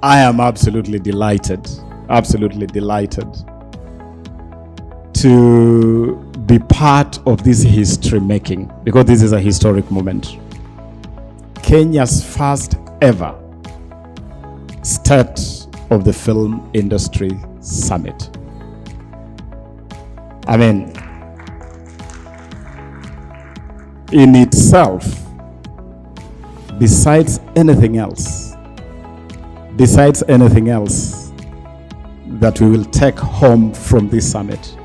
I am absolutely delighted to be part of this history making, because this is a historic moment. Kenya's first ever State of the Film Industry Summit. I mean, in itself, besides anything else that we will take home from this summit,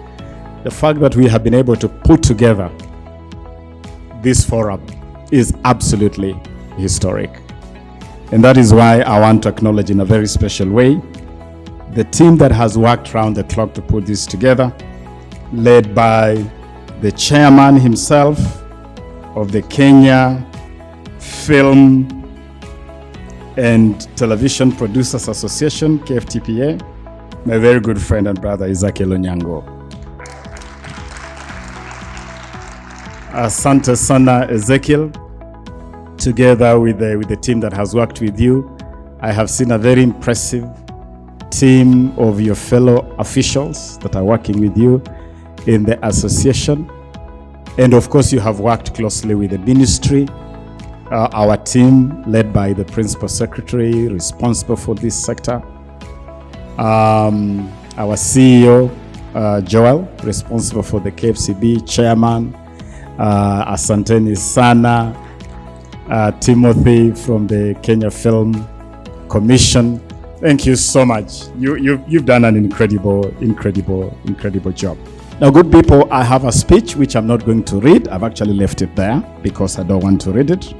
the fact that we have been able to put together this forum is absolutely historic. And that is why I want to acknowledge in a very special way the team that has worked round the clock to put this together, led by the chairman himself of the Kenya Film and Television Producers Association, KFTPA, my very good friend and brother Ezekiel Onyango. Asante sana Ezekiel, together with the team that has worked with you. I have seen a very impressive team of your fellow officials that are working with you in the association. And of course, you have worked closely with the ministry, our team led by the principal secretary responsible for this sector, our CEO, Joel, responsible for the KFCB, chairman, Asanteni Sana, Timothy from the Kenya Film Commission. Thank you so much. You've done an incredible job. Now, good people, I have a speech which I'm not going to read. I've actually left it there because I don't want to read it.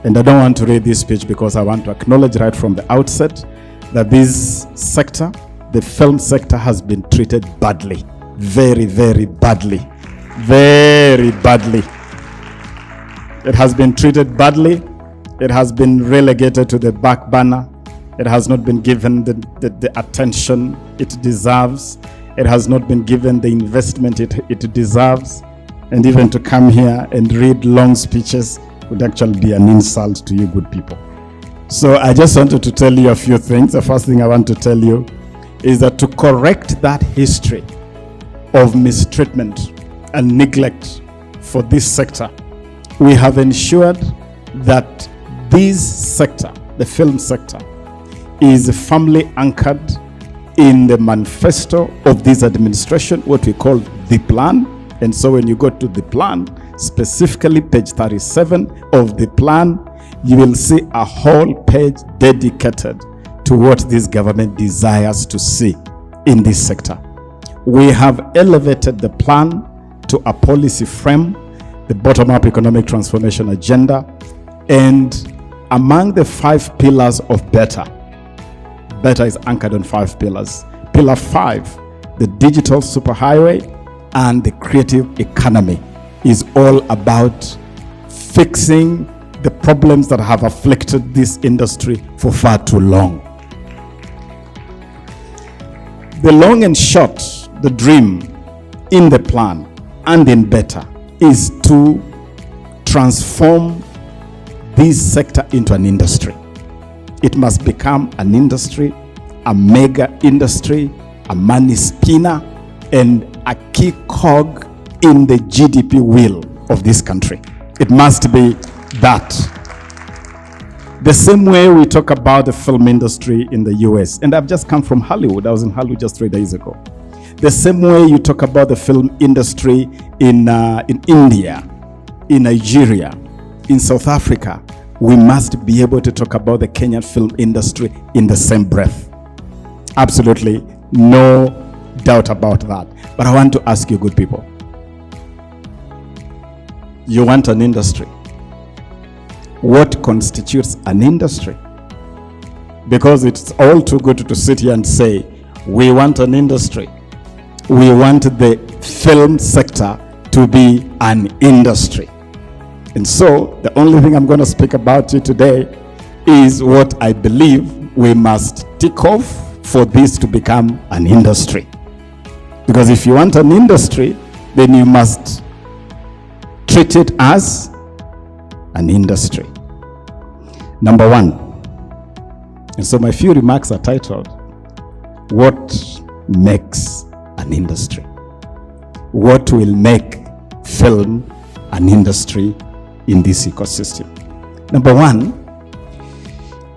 And I don't want to read this speech because I want to acknowledge right from the outset that this sector, the film sector, has been treated badly. Very, very badly. Very badly. It has been treated badly. It has been relegated to the back burner. It has not been given the attention it deserves. It has not been given the investment it deserves. And even to come here and read long speeches would actually be an insult to you good people. So I just wanted to tell you a few things. The first thing I want to tell you is that to correct that history of mistreatment and neglect for this sector, we have ensured that this sector, the film sector, is firmly anchored in the manifesto of this administration, what we call the plan. And so when you go to the plan, specifically page 37 of the plan, you will see a whole page dedicated to what this government desires to see in this sector. We have elevated the plan to a policy frame, the bottom-up economic transformation agenda, and among the 5 pillars of better is anchored on 5 pillars. Pillar 5, the digital superhighway and the creative economy, is all about fixing the problems that have afflicted this industry for far too long. The long and short, the dream in the plan and in better is to transform this sector into an industry. It must become an industry, a mega industry, a money spinner, and a key cog in the GDP wheel of this country. It must be that. The same way we talk about the film industry in the US, and I've just come from Hollywood. I was in Hollywood just 3 days ago. The same way you talk about the film industry in India, in Nigeria, in South Africa, we must be able to talk about the Kenyan film industry in the same breath. Absolutely no doubt about that. But I want to ask you, good people, you want an industry? What constitutes an industry? Because it's all too good to sit here and say, we want an industry. We want the film sector to be an industry. And so the only thing I'm going to speak about you today is what I believe we must tick off for this to become an industry. Because if you want an industry, then you must treat it as an industry. Number 1, And so my few remarks are titled, What Makes an Industry? What will make film an industry in this ecosystem? Number one,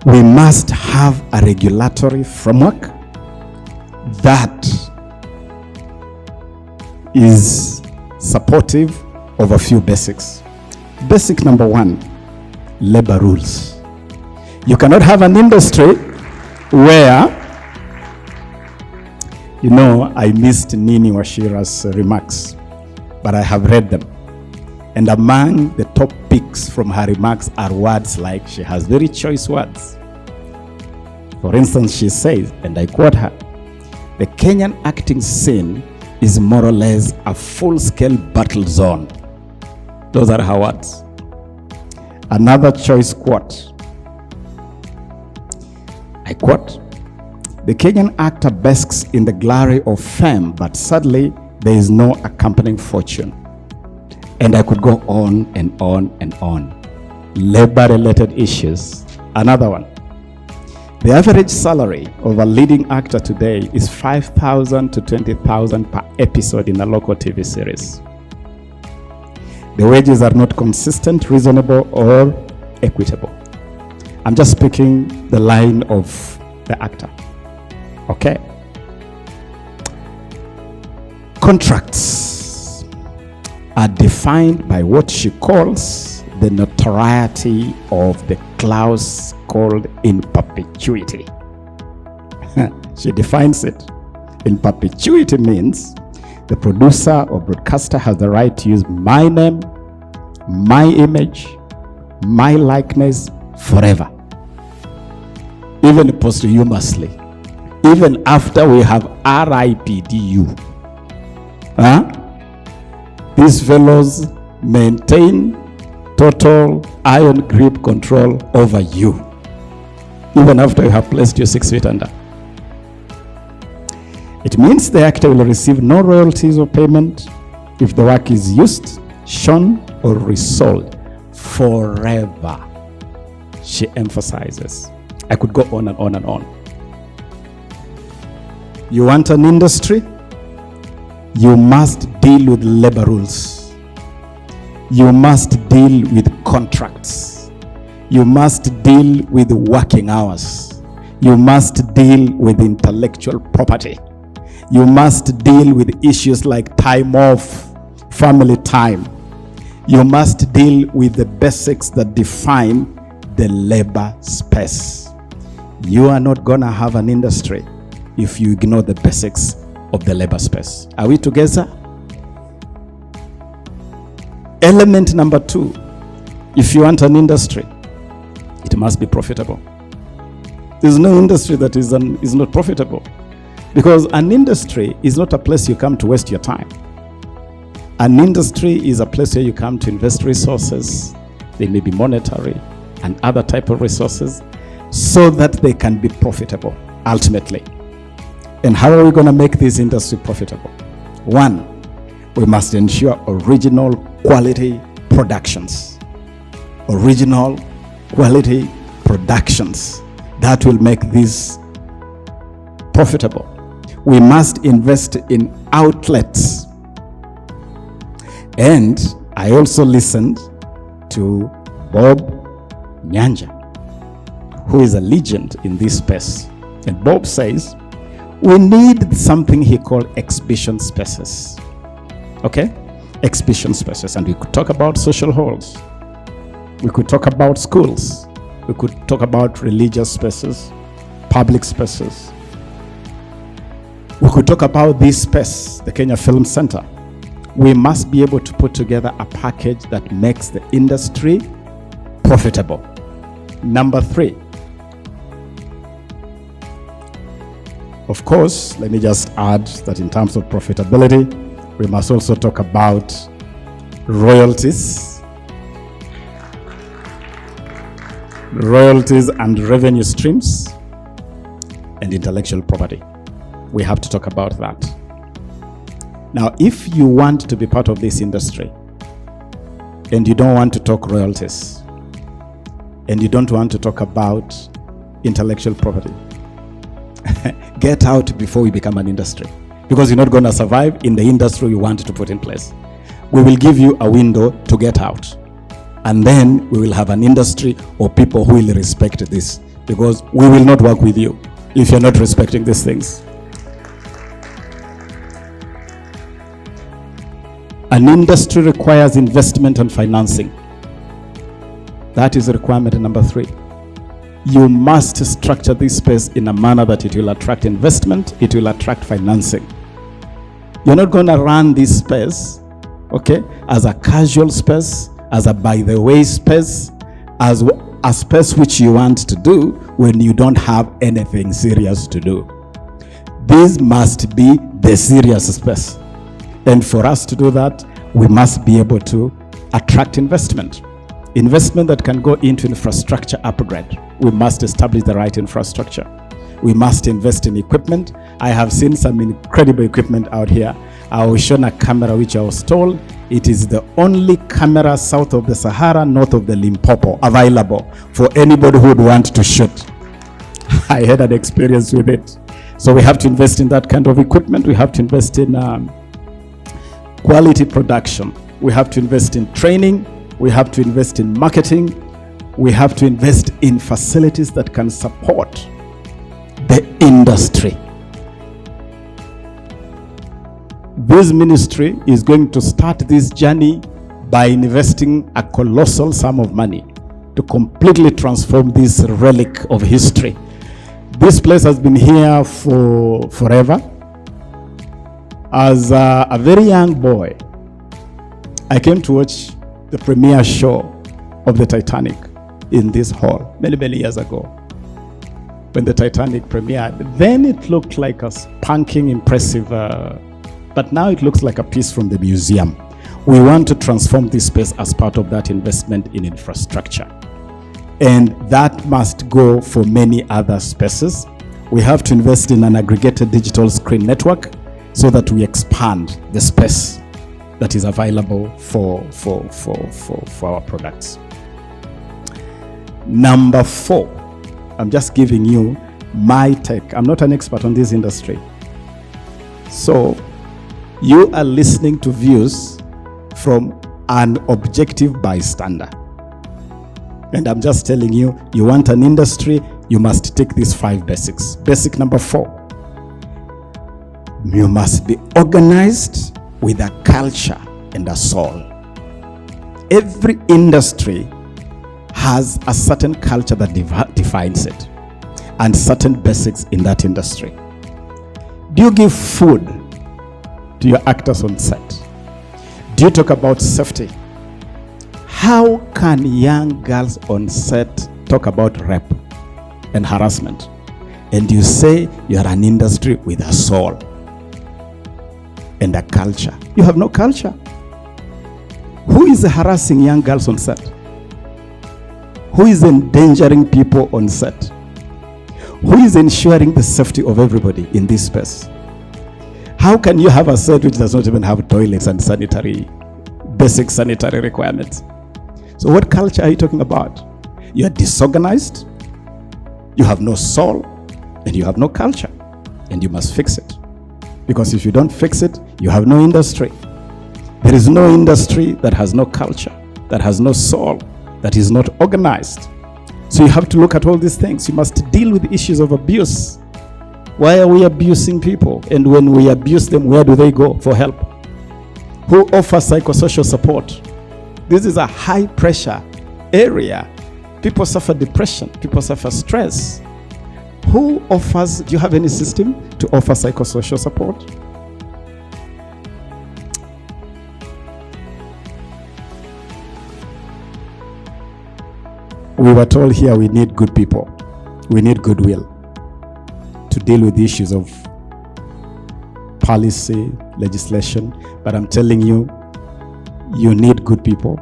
we must have a regulatory framework that is supportive of a few basics. Basic number one, labor rules. You cannot have an industry where, I missed Nini Washira's remarks, but I have read them. And among the top picks from her remarks are words like, she has very choice words. For instance, she says, and I quote her, "The Kenyan acting scene is more or less a full-scale battle zone." Those are her words. Another choice quote, I quote, "The Kenyan actor basks in the glory of fame, but sadly, there is no accompanying fortune." And I could go on and on and on. Labor-related issues. Another one. The average salary of a leading actor today is 5,000 to 20,000 per episode in a local TV series. The wages are not consistent, reasonable, or equitable. I'm just speaking the line of the actor. Okay. Contracts are defined by what she calls the notoriety of the clause called in perpetuity. She defines it. In perpetuity means the producer or broadcaster has the right to use my name, my image, my likeness forever. Even posthumously. Even after we have RIPDU. These fellows maintain total iron grip control over you, even after you have placed you 6 feet under. It means the actor will receive no royalties or payment if the work is used, shown, or resold forever. She emphasizes. I could go on and on and on. You want an industry? You must deal with labor rules. You must deal with contracts. You must deal with working hours. You must deal with intellectual property. You must deal with issues like time off, family time. You must deal with the basics that define the labor space. You are not going to have an industry if you ignore the basics of the labor space. Are we together? Element number 2, if you want an industry, it must be profitable. There's no industry that is not profitable, because an industry is not a place you come to waste your time. An industry is a place where you come to invest resources. They may be monetary and other type of resources, so that they can be profitable ultimately. And how are we going to make this industry profitable? 1, we must ensure original quality productions. Original quality productions that will make this profitable. We must invest in outlets. And I also listened to Bob Nyanja, who is a legend in this space. And Bob says, we need something he called exhibition spaces. Okay? Exhibition spaces. And we could talk about social halls. We could talk about schools. We could talk about religious spaces, public spaces. We could talk about this space, the Kenya Film Center. We must be able to put together a package that makes the industry profitable. Number 3. Of course, let me just add that in terms of profitability, we must also talk about royalties and revenue streams, and intellectual property. We have to talk about that. Now, if you want to be part of this industry, and you don't want to talk royalties, and you don't want to talk about intellectual property. Get out before we become an industry, because you're not going to survive in the industry you want to put in place. We will give you a window to get out, and then we will have an industry or people who will respect this, because we will not work with you if you're not respecting these things. An industry requires investment and financing. That is requirement number 3. You must structure this space in a manner that it will attract investment, it will attract financing. You're not going to run this space, okay, as a casual space, as a by the way space, as a space which you want to do when you don't have anything serious to do. This must be the serious space. And for us to do that, we must be able to attract investment. Investment that can go into infrastructure upgrade. We must establish the right infrastructure. We must invest in equipment. I have seen some incredible equipment out here. I was shown a camera which I was told it is the only camera south of the Sahara, north of the Limpopo, available for anybody who would want to shoot. I had an experience with it. So we have to invest in that kind of equipment. We have to invest in quality production. We have to invest in training. We have to invest in marketing. We have to invest in facilities that can support the industry. This ministry is going to start this journey by investing a colossal sum of money to completely transform this relic of history. This place has been here for forever. As a very young boy, I came to watch the premiere show of the Titanic in this hall many years ago. When the Titanic premiered, then it looked like a spanking impressive, but now it looks like a piece from the museum. We want to transform this space as part of that investment in infrastructure. And that must go for many other spaces. We have to invest in an aggregated digital screen network so that we expand the space that is available for our products. Number 4, I'm just giving you my take. I'm not an expert on this industry. So you are listening to views from an objective bystander. And I'm just telling you, you want an industry, you must take these 5 basics. Basic number 4, you must be organized with a culture and a soul. Every industry has a certain culture that defines it and certain basics in that industry. Do you give food to your actors on set? Do you talk about safety? How can young girls on set talk about rape and harassment? And you say you are an industry with a soul and a culture. You have no culture. Who is harassing young girls on set? Who is endangering people on set? Who is ensuring the safety of everybody in this space? How can you have a set which does not even have toilets and basic sanitary requirements? So what culture are you talking about? You are disorganized, you have no soul, and you have no culture, and you must fix it. Because if you don't fix it, you have no industry. There is no industry that has no culture, that has no soul, that is not organized. So you have to look at all these things. You must deal with issues of abuse. Why are we abusing people? And when we abuse them, where do they go for help? Who offers psychosocial support? This is a high pressure area. People suffer depression, people suffer stress. Who offers, do you have any system to offer psychosocial support? We were told here we need good people. We need goodwill to deal with the issues of policy, legislation. But I'm telling you, you need good people,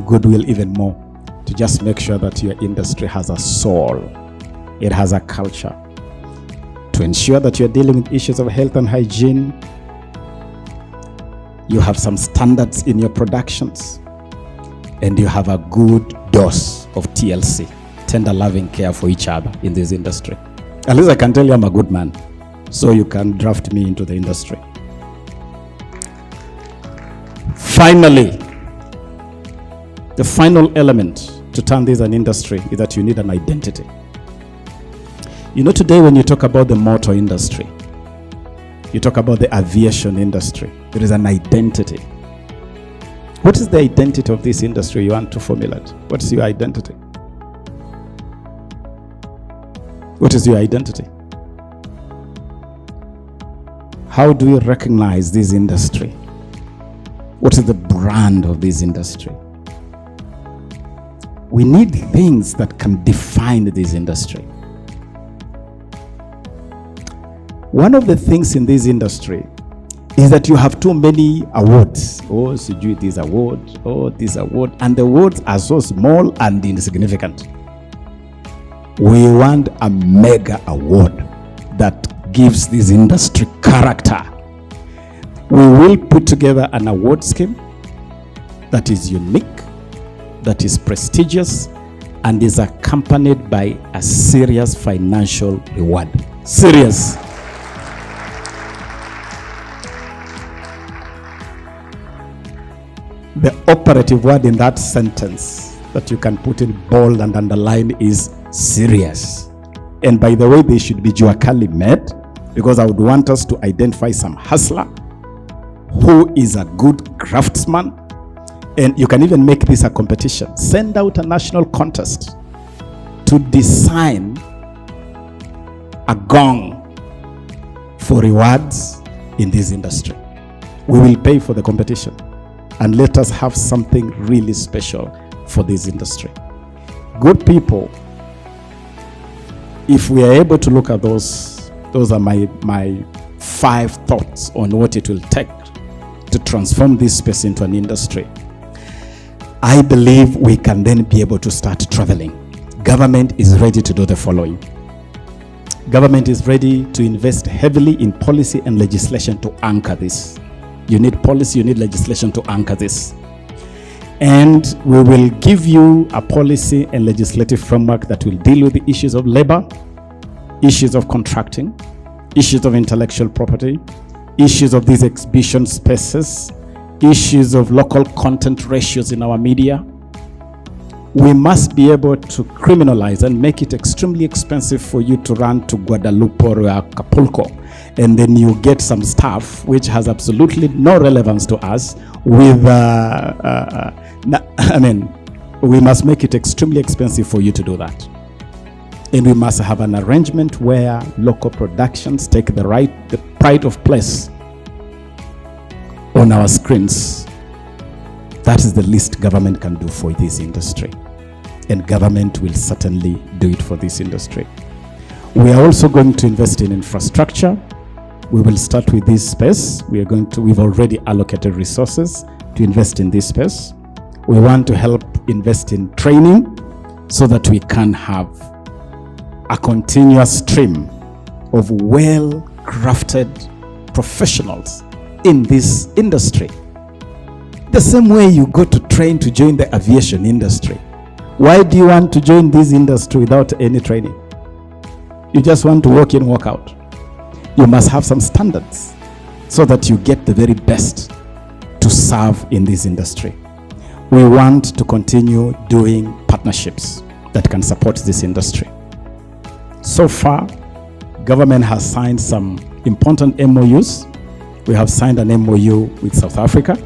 goodwill even more, to just make sure that your industry has a soul. It has a culture. To ensure that you're dealing with issues of health and hygiene, you have some standards in your productions, and you have a good dose of TLC. tender loving care for each other in this industry. At least I can tell you I'm a good man, so you can draft me into the industry. Finally, the final element to turn this an industry is that you need an identity. You know, today when you talk about the motor industry, you talk about the aviation industry, there is an identity. What is the identity of this industry you want to formulate? What is your identity? What is your identity? How do we recognize this industry? What is the brand of this industry? We need things that can define this industry. One of the things in this industry is that you have too many awards. Oh, sijui this award, oh, this award, and the awards are so small and insignificant. We want a mega award that gives this industry character. We will put together an award scheme that is unique, that is prestigious, and is accompanied by a serious financial reward. Serious. The operative word in that sentence that you can put in bold and underline is serious. And by the way, they should be Juakali made, because I would want us to identify some hustler who is a good craftsman. And you can even make this a competition. Send out a national contest to design a gong for rewards in this industry. We will pay for the competition, and let us have something really special for this industry. Good people, if we are able to look at those are my 5 thoughts on what it will take to transform this space into an industry. I believe we can then be able to start traveling. Government is ready to do the following. Government is ready to invest heavily in policy and legislation to anchor this. You need policy, you need legislation to anchor this. And we will give you a policy and legislative framework that will deal with the issues of labor, issues of contracting, issues of intellectual property, issues of these exhibition spaces, issues of local content ratios in our media. We must be able to criminalize and make it extremely expensive for you to run to Guadalupe or Acapulco, and then you get some stuff which has absolutely no relevance to us with, we must make it extremely expensive for you to do that. And we must have an arrangement where local productions take the pride of place on our screens. That is the least government can do for this industry. And government will certainly do it for this industry. We are also going to invest in infrastructure. We will start with this space. We've already allocated resources to invest in this space. We want to help invest in training so that we can have a continuous stream of well-crafted professionals in this industry. The same way you go to train to join the aviation industry. Why do you want to join this industry without any training? You just want to walk in, walk out. You must have some standards so that you get the very best to serve in this industry. We want to continue doing partnerships that can support this industry. So far, government has signed some important MOUs. We have signed an MOU with South Africa,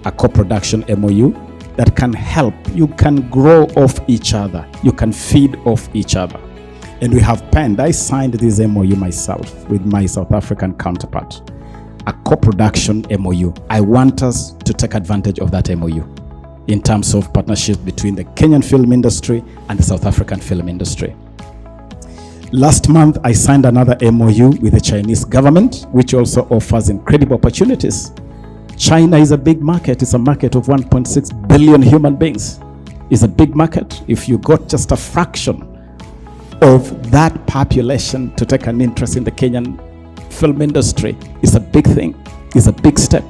a co-production MOU that can help. You can grow off each other. You can feed off each other. And we have penned, I signed this MOU myself with my South African counterpart, a co-production MOU. I want us to take advantage of that MOU in terms of partnership between the Kenyan film industry and the South African film industry. Last month, I signed another MOU with the Chinese government, which also offers incredible opportunities. China is a big market. It's a market of 1.6 billion human beings. It's a big market. If you got just a fraction of that population to take an interest in the Kenyan film industry, it's a big thing. It's a big step.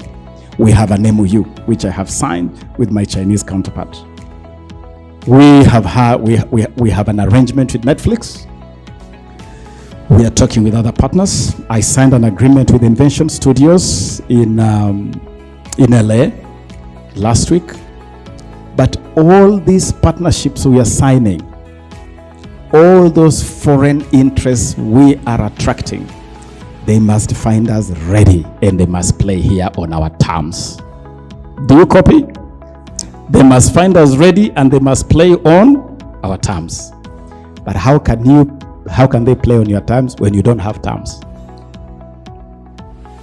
We have an MOU, which I have signed with my Chinese counterpart. We have an arrangement with Netflix. We are talking with other partners. I signed an agreement with Invention Studios in LA last week. But all these partnerships we are signing, all those foreign interests we are attracting, they must find us ready and they must play here on our terms. Do you copy? They must find us ready and they must play on our terms. But how can they play on your terms when you don't have terms?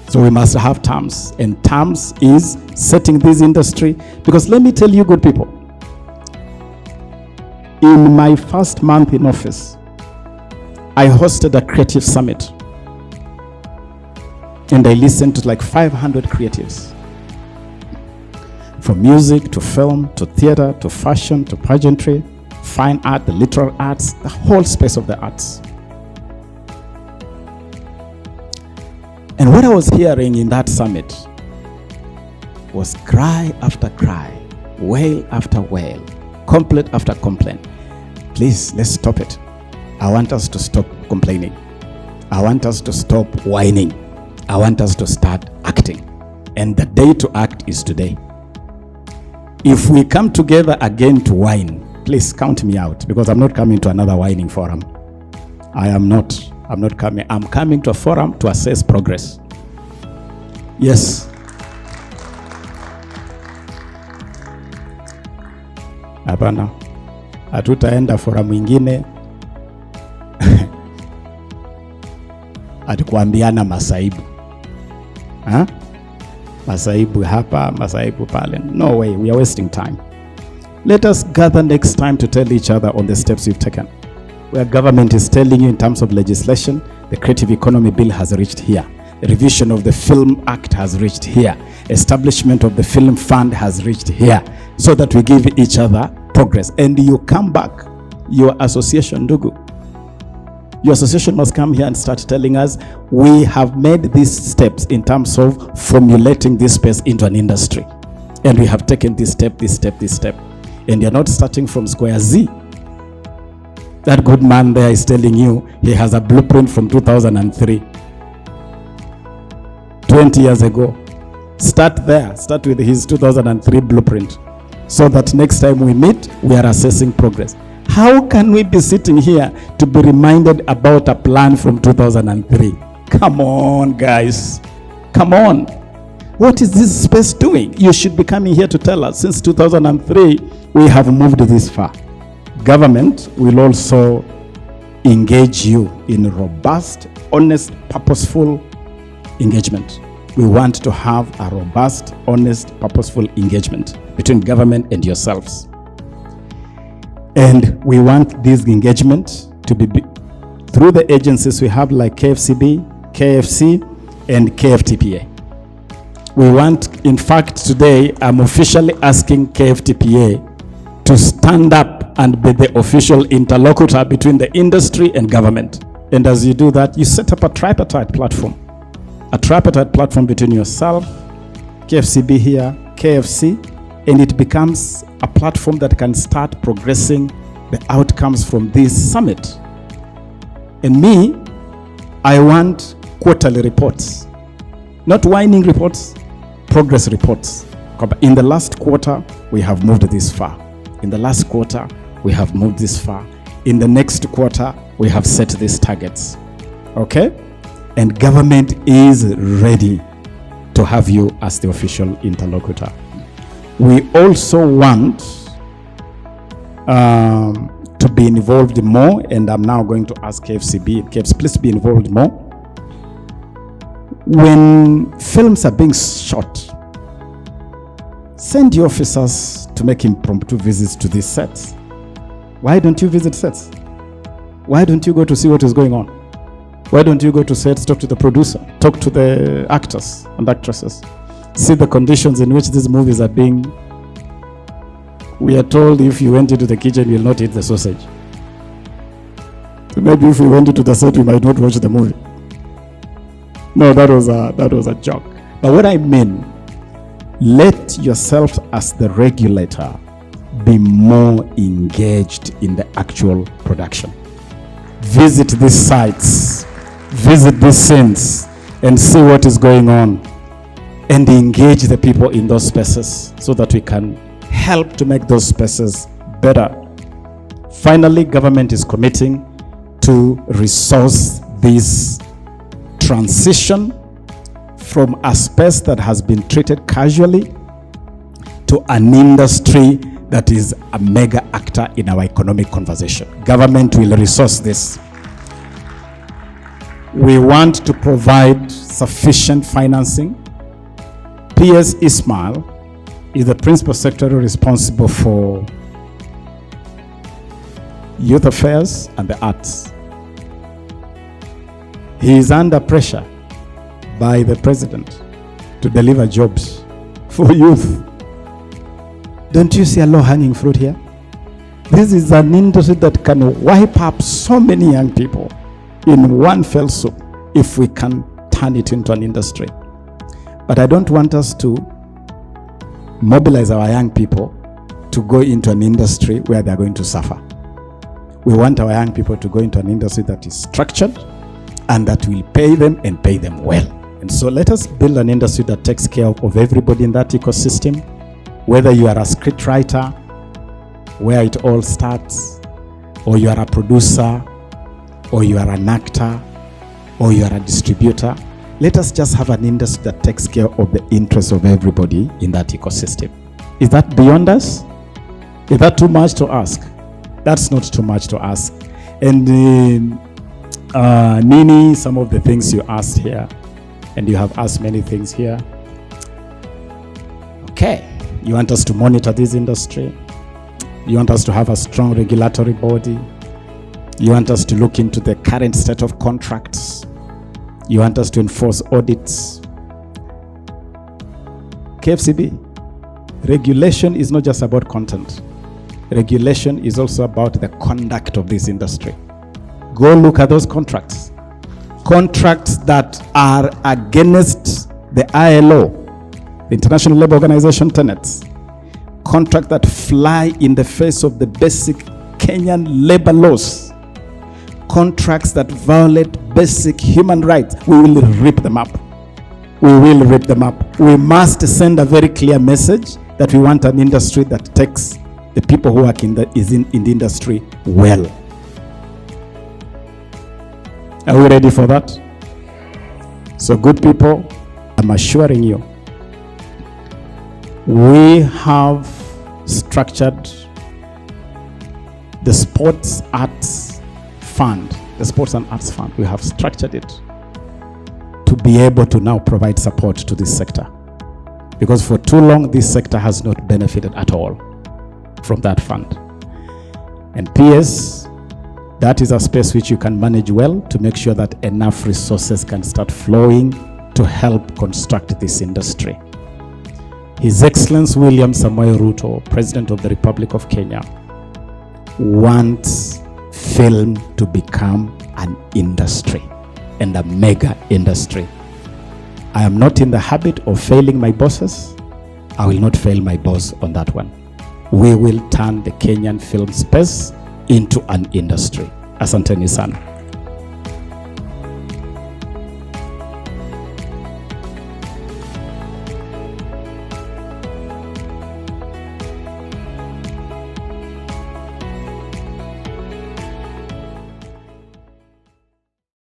So we must have terms, and terms is setting this industry. Because let me tell you, good people, in my first month in office, I hosted a creative summit, and I listened to like 500 creatives. From music to film to theater to fashion to pageantry, fine art, the literal arts, the whole space of the arts. And what I was hearing in that summit was cry after cry, wail after wail, complaint after complaint. Please, let's stop it. I want us to stop complaining. I want us to stop whining. I want us to start acting. And the day to act is today. If we come together again to whine, please count me out, because I'm not coming to another whining forum. I'm not coming. I'm coming to a forum to assess progress. Yes. Hapana. Hatutaenda forum mwingine atikuambiana masaibu. Masaibu hapa, masaibu pale. No way, we are wasting time. Let us gather next time to tell each other on the steps we've taken. Where government is telling you in terms of legislation, the Creative Economy Bill has reached here. The revision of the Film Act has reached here. Establishment of the Film Fund has reached here. So that we give each other progress. And you come back, your association, Ndugu. Your association must come here and start telling us, we have made these steps in terms of formulating this space into an industry. And we have taken this step, this step, this step. And you're not starting from square Z. That good man there is telling you he has a blueprint from 2003. 20 years ago. Start there. Start with his 2003 blueprint. So that next time we meet, we are assessing progress. How can we be sitting here to be reminded about a plan from 2003? Come on, guys. Come on. What is this space doing? You should be coming here to tell us. Since 2003, we have moved this far. Government will also engage you in robust, honest, purposeful engagement. We want to have a robust, honest, purposeful engagement between government and yourselves. And we want this engagement to be through the agencies we have like KFCB, KFC, and KFTPA. We want, in fact, today, I'm officially asking KFTPA to stand up and be the official interlocutor between the industry and government. And as you do that, you set up a tripartite platform. A tripartite platform between yourself, KFCB here, KFC, and it becomes a platform that can start progressing the outcomes from this summit. And me, I want quarterly reports, not whining reports, progress reports. In the last quarter, we have moved this far. In the last quarter, we have moved this far. In the next quarter, we have set these targets. Okay? And government is ready to have you as the official interlocutor. We also want to be involved more, and I'm now going to ask KFC, please be involved more. When films are being shot, send your officers to make impromptu visits to these sets. Why don't you visit sets? Why don't you go to see what is going on? Why don't you go to sets, talk to the producer, talk to the actors and actresses, see the conditions in which these movies are being. We are told if you went into the kitchen, you will not eat the sausage. So maybe if we went into the set, we might not watch the movie. No, that was a joke. But what I mean, let yourself as the regulator be more engaged in the actual production. Visit these sites, visit these scenes, and see what is going on, and engage the people in those spaces so that we can help to make those spaces better. Finally, government is committing to resource this transition from a space that has been treated casually to an industry that is a mega actor in our economic conversation. Government will resource this. We want to provide sufficient financing. PS Ismail is the principal secretary responsible for youth affairs and the arts. He is under pressure by the president to deliver jobs for youth. Don't you see a low-hanging fruit here? This is an industry that can wipe up so many young people in one fell swoop if we can turn it into an industry. But I don't want us to mobilize our young people to go into an industry where they're going to suffer. We want our young people to go into an industry that is structured and that will pay them and pay them well. And so let us build an industry that takes care of everybody in that ecosystem. Whether you are a scriptwriter, where it all starts, or you are a producer, or you are an actor, or you are a distributor, let us just have an industry that takes care of the interests of everybody in that ecosystem. Is that beyond us? Is that too much to ask? That's not too much to ask. And Nini, some of the things you asked here, and you have asked many things here. Okay. You want us to monitor this industry. You want us to have a strong regulatory body. You want us to look into the current state of contracts. You want us to enforce audits. KFCB, regulation is not just about content. Regulation is also about the conduct of this industry. Go look at those contracts. Contracts that are against the ILO, the International Labour Organization tenets. Contracts that fly in the face of the basic Kenyan labor laws. Contracts that violate basic human rights. We will rip them up. We will rip them up. We must send a very clear message that we want an industry that takes the people who work in the industry well. Are we ready for that? So good people, I'm assuring you, we have structured the Sports Arts Fund, the Sports and Arts Fund. We have structured it to be able to now provide support to this sector. Because for too long, this sector has not benefited at all from that fund. And PS, that is a space which you can manage well to make sure that enough resources can start flowing to help construct this industry. His Excellency William Samoei Ruto, President of the Republic of Kenya, wants film to become an industry and a mega industry. I am not in the habit of failing my bosses. I will not fail my boss on that one. We will turn the Kenyan film space into an industry. Asanteni sana.